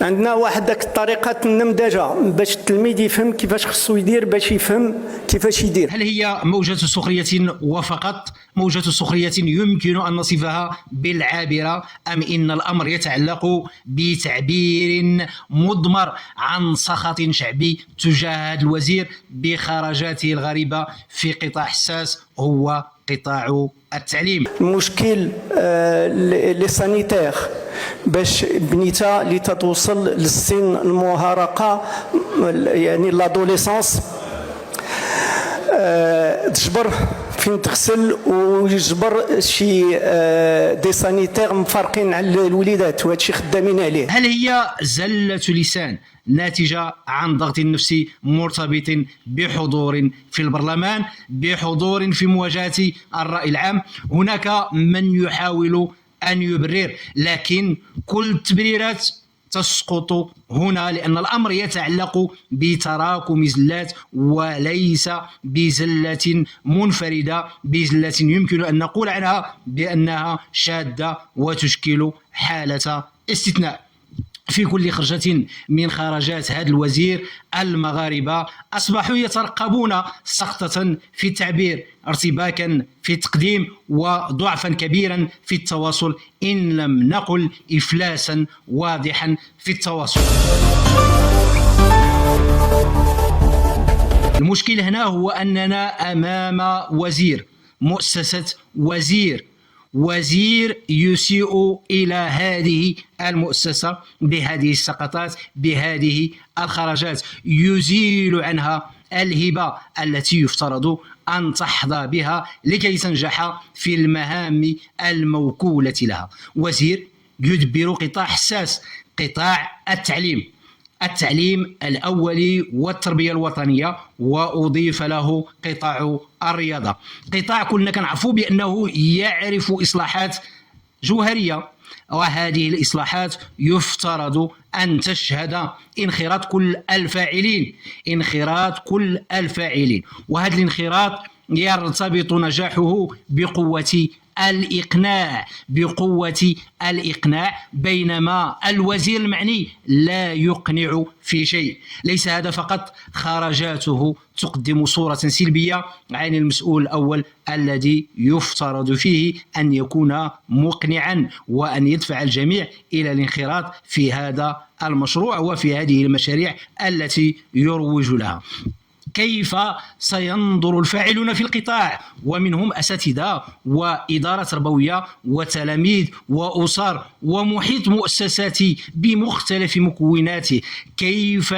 عندنا واحد داك الطريقه النمذجه باش التلميذ يفهم كيفاش خصو يدير باش يفهم كيفاش يدير. هل هي موجة سخرية وفقط؟ موجة سخرية يمكن أن نصفها بالعابرة، أم إن الأمر يتعلق بتعبير مضمر عن سخط شعبي تجاه هذا الوزير بخرجاته الغريبة في قطاع حساس هو قطاع التعليم؟ المشكل لي سانيتير باش بنيتها لتتوصل للسن المراهقه يعني لادوليسونس تجبر فين تغسل ويجبر شي دي سانيتير مفارقين على الوليدات وهذا الشيء خدامين عليه. هل هي زلة لسان ناتجة عن ضغط نفسي مرتبط بحضور في البرلمان، بحضور في مواجهة الرأي العام؟ هناك من يحاول أن يبرر، لكن كل التبريرات تسقط هنا، لأن الأمر يتعلق بتراكم زلات وليس بزلة منفردة، بزلة يمكن أن نقول عنها بأنها شاذة وتشكل حالة استثناء. في كل خرجة من خرجات هذا الوزير المغاربة أصبحوا يترقبون سقطة في التعبير، ارتباكا في التقديم، وضعفا كبيرا في التواصل، إن لم نقل إفلاسا واضحا في التواصل. المشكل هنا هو أننا أمام وزير، مؤسسة وزير يسيء إلى هذه المؤسسة بهذه السقطات، بهذه الخرجات، يزيل عنها الهبة التي يفترض أن تحظى بها لكي تنجح في المهام الموكولة لها. وزير يدبر قطاع حساس، قطاع التعليم الأولي والتربية الوطنية، وأضيف له قطاع الرياضة، قطاع كلنا كنعرفوا بأنه يعرف إصلاحات جوهرية، وهذه الإصلاحات يفترض أن تشهد انخراط كل الفاعلين، وهذا الانخراط يرتبط نجاحه بقوة الإقناع، بينما الوزير المعني لا يقنع في شيء. ليس هذا فقط، خرجاته تقدم صورة سلبية عن المسؤول الأول الذي يفترض فيه أن يكون مقنعا وأن يدفع الجميع إلى الانخراط في هذا المشروع وفي هذه المشاريع التي يروج لها. كيف سينظر الفاعلون في القطاع، ومنهم أساتذة وإدارة تربوية وتلاميذ وأسر ومحيط مؤسساتي بمختلف مكوناته، كيف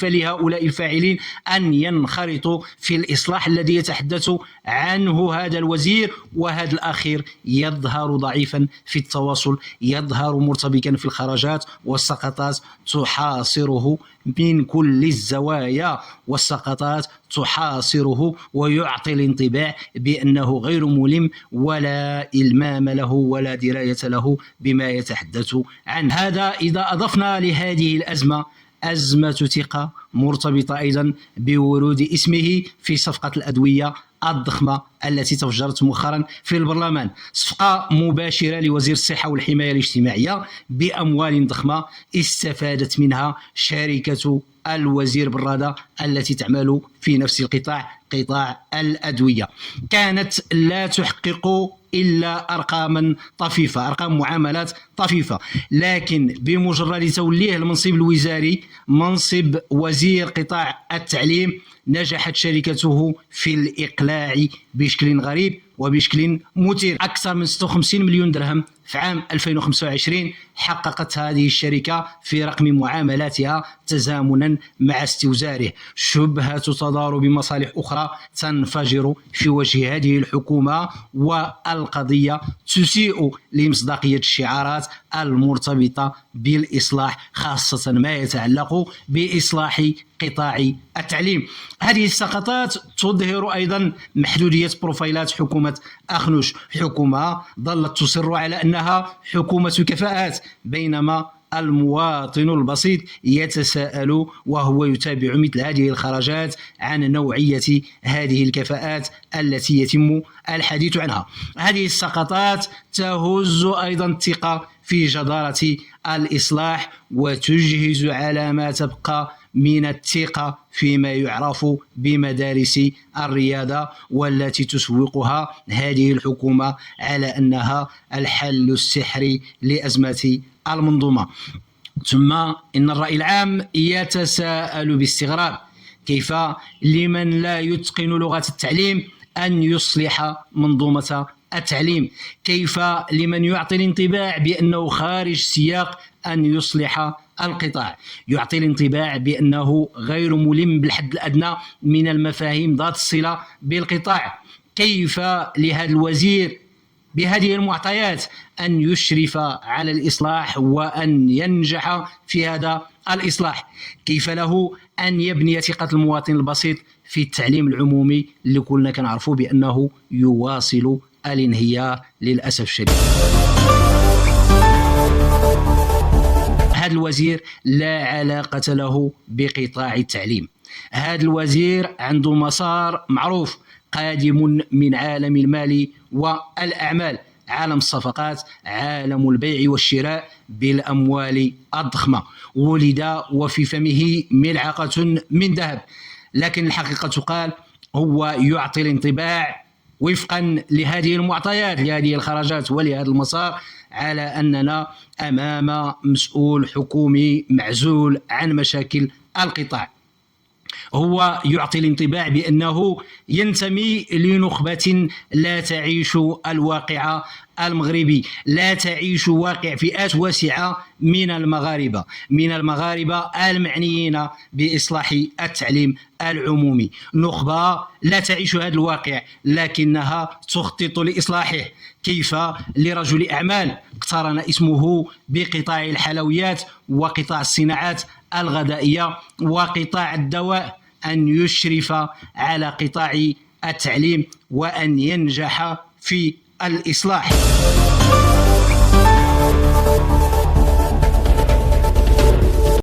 لهؤلاء الفاعلين أن ينخرطوا في الإصلاح الذي يتحدث عنه هذا الوزير، وهذا الأخير يظهر ضعيفا في التواصل، يظهر مرتبكا في الخرجات، والسقطات تحاصره من كل الزوايا، والسقطات تحاصره ويعطي الانطباع بأنه غير ملم ولا إلمام له ولا دراية له بما يتحدث عنه. هذا إذا أضفنا لهذه الأزمة أزمة ثقة مرتبطة أيضا بورود اسمه في صفقة الأدوية الضخمة التي تفجرت مؤخرا في البرلمان، صفقة مباشرة لوزير الصحة والحماية الاجتماعية بأموال ضخمة استفادت منها شركة الوزير برادة التي تعمل في نفس القطاع، قطاع الأدوية. كانت لا تحقق إلا أرقام طفيفة، أرقام معاملات طفيفة، لكن بمجرد توليه المنصب الوزاري، منصب وزير قطاع التعليم، نجحت شركته في الإقلاع بشكل غريب وبشكل مثير. أكثر من 56 مليون درهم في عام 2025 حققت هذه الشركة في رقم معاملاتها تزامنا مع استوزاره. شبهة تضارب مصالح أخرى تنفجر في وجه هذه الحكومة، والقضية تسيء لمصداقية الشعارات المرتبطة بالإصلاح، خاصة ما يتعلق بإصلاح قطاع التعليم. هذه السقطات تظهر أيضا محدودية بروفايلات حكومة أخنوش، حكومة ظلت تصر على أنها حكومة كفاءات، بينما المواطن البسيط يتساءل وهو يتابع مثل هذه الخرجات عن نوعية هذه الكفاءات التي يتم الحديث عنها. هذه السقطات تهز أيضا الثقة في جدارة الإصلاح وتجهز على ما تبقى من الثقة فيما يعرف بمدارس الرياضة، والتي تسوقها هذه الحكومة على أنها الحل السحري لأزمة المنظومة. ثم إن الرأي العام يتساءل باستغراب: كيف لمن لا يتقن لغة التعليم أن يصلح منظومة التعليم؟ كيف لمن يعطي الانطباع بأنه خارج سياق أن يصلح القطاع؟ يعطي الانطباع بأنه غير ملم بالحد الأدنى من المفاهيم ذات الصلة بالقطاع. كيف لهذا الوزير بهذه المعطيات أن يشرف على الإصلاح وأن ينجح في هذا الإصلاح؟ كيف له أن يبني ثقة المواطن البسيط في التعليم العمومي اللي كلنا كنعرفوا بأنه يواصل الانهيار للأسف الشديد؟ هذا الوزير لا علاقة له بقطاع التعليم. هذا الوزير عنده مسار معروف، قادم من عالم المال والأعمال، عالم الصفقات، عالم البيع والشراء بالأموال الضخمة. ولد وفي فمه ملعقة من ذهب، لكن الحقيقة تقال هو يعطي الانطباع وفقا لهذه المعطيات، لهذه الخرجات ولهذا المسار، على أننا أمام مسؤول حكومي معزول عن مشاكل القطاع. هو يعطي الانطباع بأنه ينتمي لنخبة لا تعيش الواقع المغربي، لا تعيش واقع فئات واسعة من المغاربة المعنيين بإصلاح التعليم العمومي. نخبة لا تعيش هذا الواقع لكنها تخطط لإصلاحه. كيف لرجل أعمال اقترن اسمه بقطاع الحلويات وقطاع الصناعات الغذائية وقطاع الدواء أن يشرف على قطاع التعليم وأن ينجح في الإصلاح؟